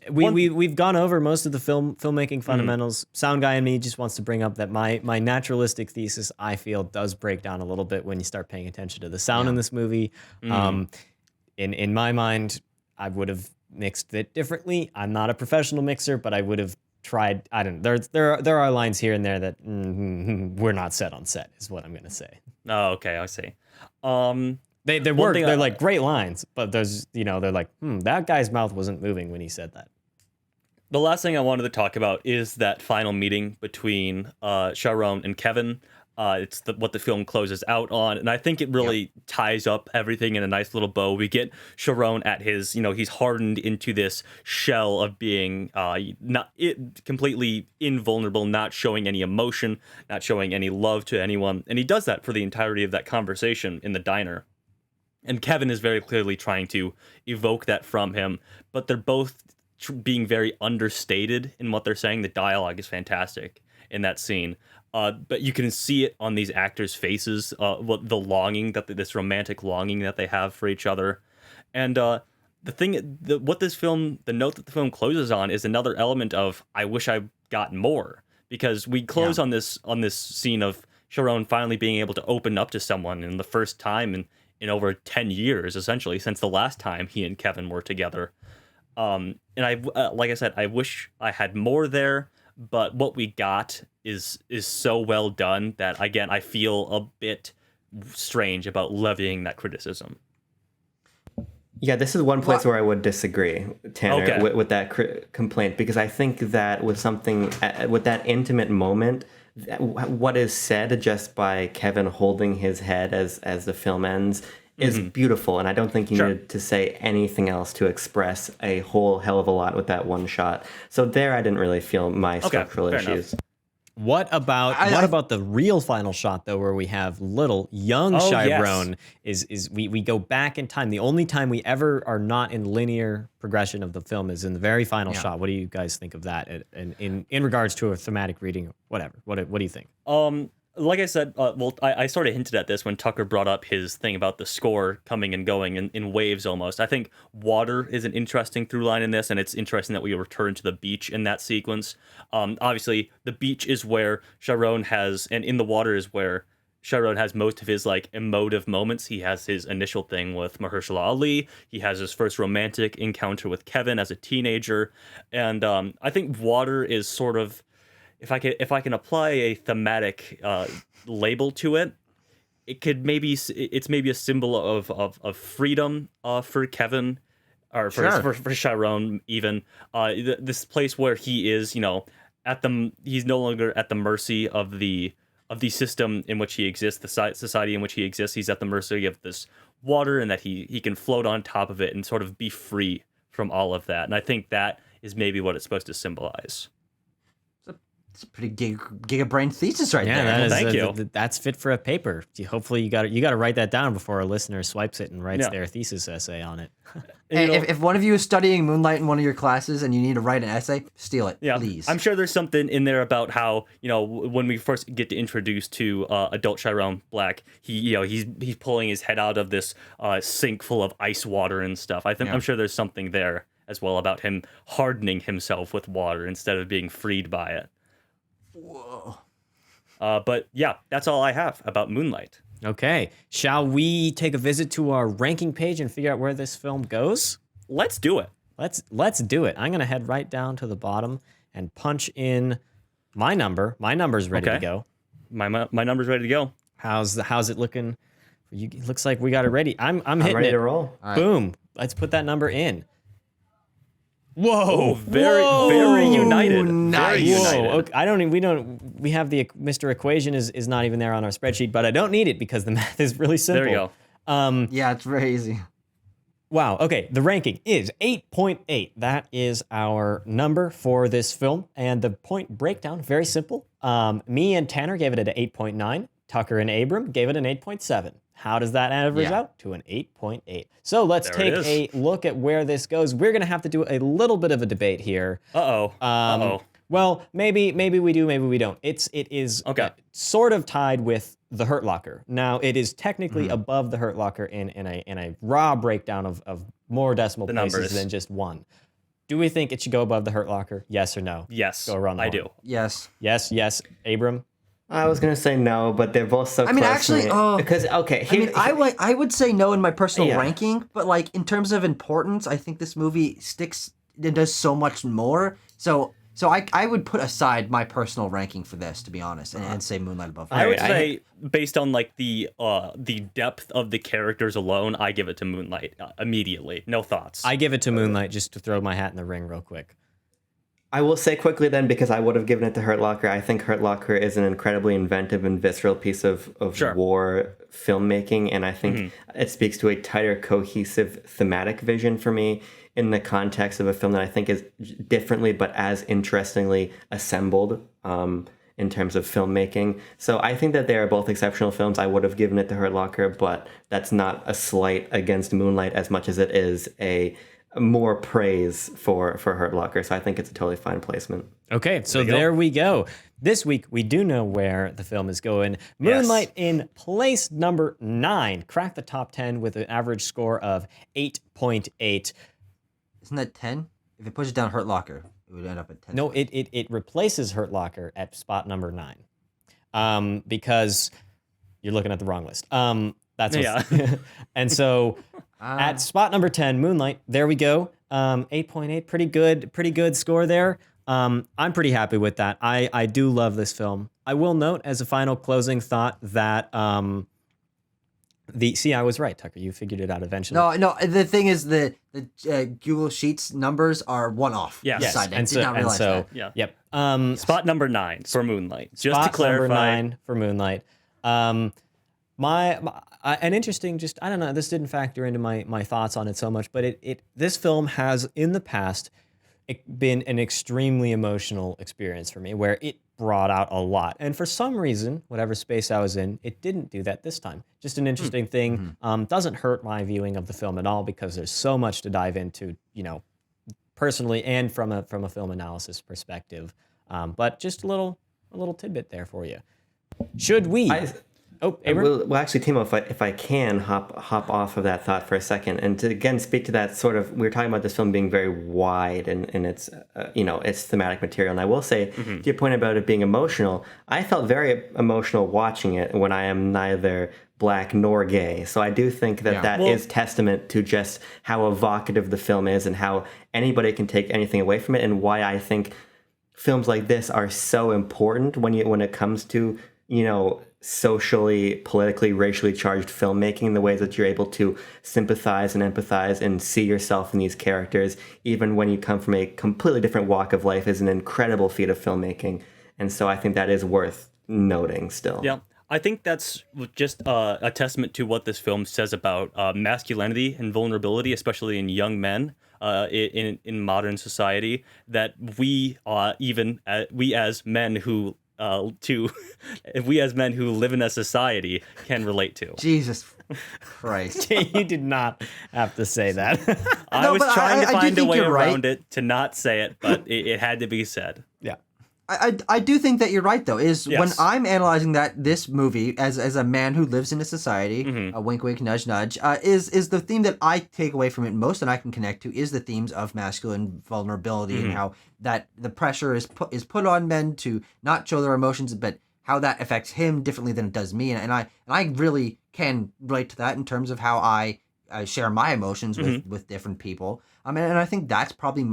We've gone over most of the filmmaking fundamentals. Sound guy in me just wants to bring up that my naturalistic thesis, I feel, does break down a little bit when you start paying attention to the sound in this movie. In my mind, I would have mixed it differently. I'm not a professional mixer, but I would have tried. I don't know. There are lines here and there that we're not set on set, is what I'm gonna say.
Oh, okay, I see.
They work. They're like great lines, but there's they're like that guy's mouth wasn't moving when he said that.
The last thing I wanted to talk about is that final meeting between Sharon and Kevin. It's what the film closes out on, and I think it really ties up everything in a nice little bow. We get Sharon at his, he's hardened into this shell of being completely invulnerable, not showing any emotion, not showing any love to anyone, and he does that for the entirety of that conversation in the diner. And Kevin is very clearly trying to evoke that from him, but they're both being very understated in what they're saying. The dialogue is fantastic in that scene. But you can see it on these actors' faces, what the longing this romantic longing that they have for each other, and the note that the film closes on is another element of I wish I got more, because we close on this scene of Sharon finally being able to open up to someone in the first time in over 10 years, essentially since the last time he and Kevin were together. And like I said, I wish I had more there. But what we got is so well done that, again, I feel a bit strange about levying that criticism.
Yeah, this is one place where I would disagree, Tanner,
Okay.
with that complaint, because I think that with that intimate moment, what is said just by Kevin holding his head as the film ends is beautiful, and I don't think you needed to say anything else to express a whole hell of a lot with that one shot. So there, I didn't really feel my structural
fair
issues.
enough.
What about the real final shot though, where we have little young Chiron? Is we go back in time. The only time we ever are not in linear progression of the film is in the very final shot. What do you guys think of that? In regards to a thematic reading, whatever. What do you think?
Like I said, I sort of hinted at this when Tucker brought up his thing about the score coming and going in waves almost. I think water is an interesting through line in this, and it's interesting that we return to the beach in that sequence. Obviously, the beach is where Sharon has, and in the water is where Sharon has most of his emotive moments. He has his initial thing with Mahershala Ali. He has his first romantic encounter with Kevin as a teenager, and I think water is sort of, if I can apply a thematic label to it, it's maybe a symbol of freedom for Kevin, or for Sharon even. This place where he is, he's no longer at the mercy of the system in which he exists, the society in which he exists. He's at the mercy of this water, and that he can float on top of it and sort of be free from all of that. And I think that is maybe what it's supposed to symbolize.
It's a pretty giga brain thesis right there.
That is,
thank you.
That's fit for a paper. Hopefully you got to write that down before a listener swipes it and writes their thesis essay on it.
And if one of you is studying Moonlight in one of your classes and you need to write an essay, steal it, please.
I'm sure there's something in there about how, when we first get introduced to adult Chiron Black, he's pulling his head out of this sink full of ice water and stuff. I'm sure there's something there as well about him hardening himself with water instead of being freed by it.
Whoa.
But yeah, that's all I have about Moonlight.
Okay. Shall we take a visit to our ranking page and figure out where this film goes?
Let's do it.
Let's do it. I'm going to head right down to the bottom and punch in my number. My number's ready to go.
My number's ready to go.
How's it looking? It looks like we got it ready. I'm hitting
ready
it.
to roll.
Boom. Let's put that number in. Whoa,
Very united.
Nice.
Very
Whoa,
united.
okay, I don't even, we have the Mr. Equation is not even there on our spreadsheet, but I don't need it because the math is really simple.
There you go.
Yeah, it's very easy.
Wow. Okay. The ranking is 8.8. That is our number for this film. And the point breakdown, very simple. Me and Tanner gave it an 8.9. Tucker and Abram gave it an 8.7. How does that average out? To an 8.8. So let's
There it
take a look at where this goes. We're going to have to do a little bit of a debate here.
Uh-oh.
Well, maybe we do, maybe we don't. It is
Okay.
sort of tied with the Hurt Locker. Now, it is technically above the Hurt Locker in a raw breakdown of more decimal places
numbers.
than just one. Do we think it should go above the Hurt Locker? Yes or no?
Yes,
Go around the
I
horn.
do.
Yes.
Yes. Abram?
I was gonna say no, but they're both so
I mean,
close
actually,
to me. Because okay,
I mean, I would say no in my personal
Yeah.
ranking, but like in terms of importance, I think this movie it does so much more. So I would put aside my personal ranking for this, to be honest, and say Moonlight above.
I would
Alright,
say, based on like the depth of the characters alone, I give it to Moonlight immediately. No thoughts.
I give it to Moonlight just to throw my hat in the ring real quick.
I will say quickly then, because I would have given it to Hurt Locker. I think Hurt Locker is an incredibly inventive and visceral piece of
Sure.
war filmmaking, and I think it speaks to a tighter, cohesive thematic vision for me in the context of a film that I think is differently but as interestingly assembled in terms of filmmaking. So I think that they are both exceptional films. I would have given it to Hurt Locker, but that's not a slight against Moonlight as much as it is a more praise for Hurt Locker. So I think it's a totally fine placement.
Okay, so there we go. This week, we do know where the film is going. Moonlight in place number 9. Cracked the top 10 with an average score of 8.8.
Isn't that 10? If it pushes down Hurt Locker, it would end up at 10.
No, it replaces Hurt Locker at spot number 9. Because you're looking at the wrong list. That's what's, and so at spot number 10, Moonlight, there we go. 8.8, pretty good score there. I'm pretty happy with that. I do love this film. I will note as a final closing thought that I was right, Tucker. You figured it out eventually.
No. The thing is, the Google Sheets numbers are one off.
Yes.
I did not realize that.
Yeah.
Yep.
Spot number 9 for Moonlight. Just
Spot
to clarify.
number 9 for Moonlight. An interesting, just I don't know. This didn't factor into my thoughts on it so much, but this film has in the past been an extremely emotional experience for me, where it brought out a lot, and for some reason, whatever space I was in, it didn't do that this time. Just an interesting thing. Doesn't hurt my viewing of the film at all because there's so much to dive into, personally and from a film analysis perspective. But just a little tidbit there for you. Should we? Abram?
Well, actually, Timo, if I can hop off of that thought for a second, and to again speak to that sort of, we were talking about this film being very wide in its its thematic material, and I will say to your point about it being emotional, I felt very emotional watching it when I am neither black nor gay. So I do think that is testament to just how evocative the film is and how anybody can take anything away from it, and why I think films like this are so important when it comes to socially, politically, racially charged filmmaking, the ways that you're able to sympathize and empathize and see yourself in these characters, even when you come from a completely different walk of life, is an incredible feat of filmmaking. And so I think that is worth noting still.
Yeah. I think that's just a testament to what this film says about masculinity and vulnerability, especially in young men in modern society, that we as men who live in a society can relate to.
Jesus Christ.
You did not have to say that.
I was trying to find a way around
right.
it to not say it, but it had to be said.
Yeah.
I do think that you're right, though, when
Yes.
I'm analyzing this movie as a man who lives in a society, a wink, wink, nudge, nudge, is the theme that I take away from it most and I can connect to is the themes of masculine vulnerability and how that the pressure is put on men to not show their emotions, but how that affects him differently than it does me. And I really can relate to that in terms of how I share my emotions with different people. And I think that's probably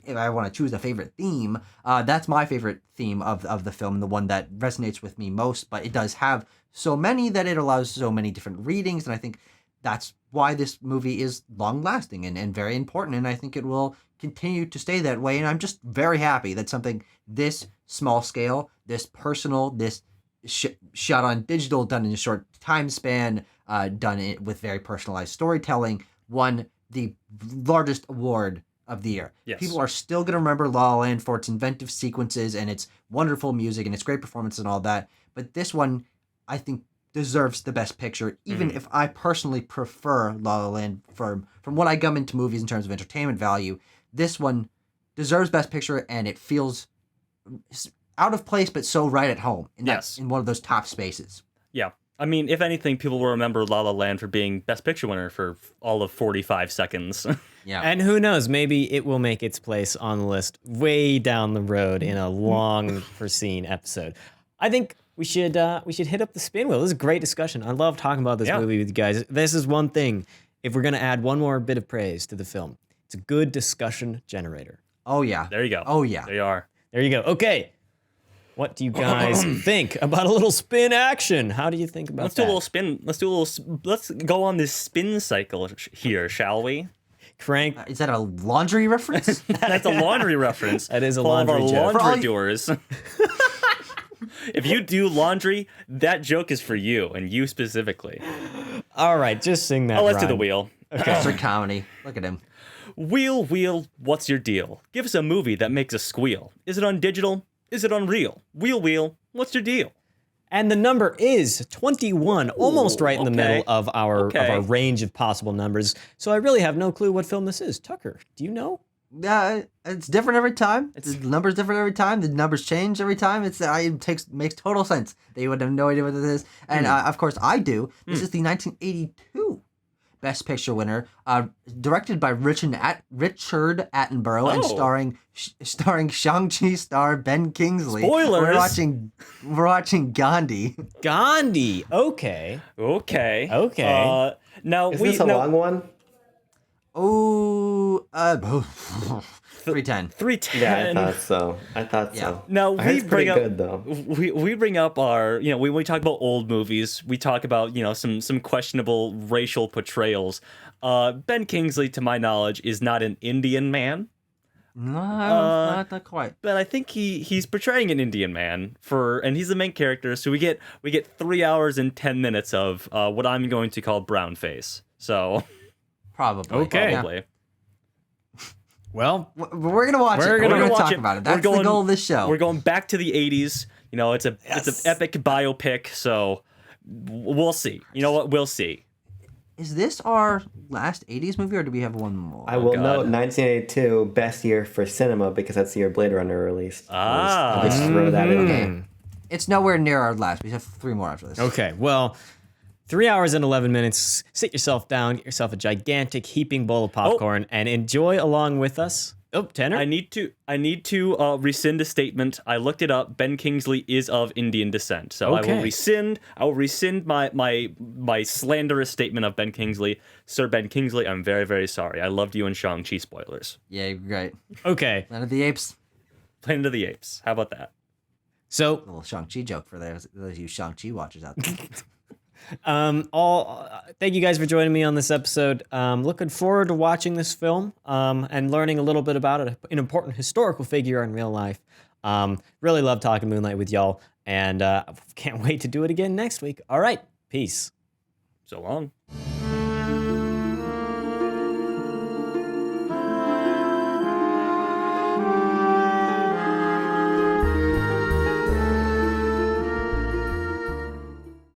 if I want to choose a favorite theme, that's my favorite theme of the film, the one that resonates with me most. But it does have so many that it allows so many different readings, and I think that's why this movie is long lasting and very important. And I think it will continue to stay that way. And I'm just very happy that something this small scale, this personal, this shot on digital, done in a short time span, with very personalized storytelling, won the largest award of the year.
Yes.
People are still going to remember La La Land for its inventive sequences and its wonderful music and its great performance and all that. But this one, I think, deserves the best picture, even if I personally prefer La La Land from what I come into movies in terms of entertainment value. This one deserves best picture, and it feels out of place, but so right at home in one of those top spaces.
Yeah. I mean, if anything, people will remember La La Land for being Best Picture winner for all of 45 seconds.
Yeah.
And who knows, maybe it will make its place on the list way down the road in a long foreseen episode. I think we should hit up the spin wheel. This is a great discussion. I love talking about this movie with you guys. This is one thing. If we're going to add one more bit of praise to the film, it's a good discussion generator.
Oh, yeah.
There you go.
Oh, yeah.
There you are.
There you go. Okay. What do you guys think about a little spin action? How do you think about
Let's
that?
do a little spin. Let's go on this spin cycle here, shall we?
Crank.
Is that a laundry reference?
That's a laundry reference.
That is a
for all of our
laundry joke.
laundry doers. If you do laundry, that joke is for you and you specifically.
All right, just sing that.
Oh, let's do
rhyme.
the wheel.
Mr. Comedy. Look at him.
Wheel, wheel, what's your deal? Give us a movie that makes us squeal. Is it on digital? Is it unreal? Wheel, wheel, what's your deal?
And the number is 21, almost right in the
okay.
middle of our range of possible numbers. So I really have no clue what film this is. Tucker, do you know?
It's different every time. The number's different every time. The numbers change every time. Makes total sense that you would have no idea what this is. And of course, I do. This is the 1982 Best Picture winner, directed by Richard Attenborough and starring Shang-Chi star Ben Kingsley.
Spoilers!
We're watching Gandhi.
Gandhi. Okay.
Okay. Now
Is this a long one?
Oh, 310.
310.
Yeah, I thought
Yeah.
so.
Now
I heard
we
it's pretty
bring up
good though.
we bring up our when we talk about old movies, we talk about some questionable racial portrayals. Ben Kingsley, to my knowledge, is not an Indian man,
No, not quite.
but I think he's portraying an Indian man and he's the main character. So we get 3 hours and 10 minutes of what I'm going to call brown face. So
Probably.
Okay.
probably.
Well,
We're gonna watch it.
We're
We're
gonna
gonna
watch
talk
it.
about it.
We're
That's the goal of this show.
We're going back to the 80s. It's an epic biopic. So we'll see. You know what? We'll see.
Is this our last 80s movie, or do we have one more?
I will
God.
note 1982 best year for cinema because that's the year Blade Runner released.
Ah.
Let's throw that in.
Okay. It's nowhere near our last. We have 3 more after this.
okay. Well, 3 hours and 11 minutes. Sit yourself down, get yourself a gigantic heaping bowl of popcorn, and enjoy along with us. Oh, Tanner?
I need to rescind a statement. I looked it up. Ben Kingsley is of Indian descent, so
Okay.
I will rescind my slanderous statement of Ben Kingsley. Sir Ben Kingsley, I'm very, very sorry. I loved you in Shang-Chi. Spoilers.
Yeah, you're right.
Okay.
Planet of the Apes.
Planet of the Apes. How about that?
So,
A little Shang-Chi joke for those of you Shang-Chi watchers out there.
thank you guys for joining me on this episode. Looking forward to watching this film and learning a little bit about it, an important historical figure in real life. Really love talking Moonlight with y'all, and can't wait to do it again next week. All right, peace.
So long.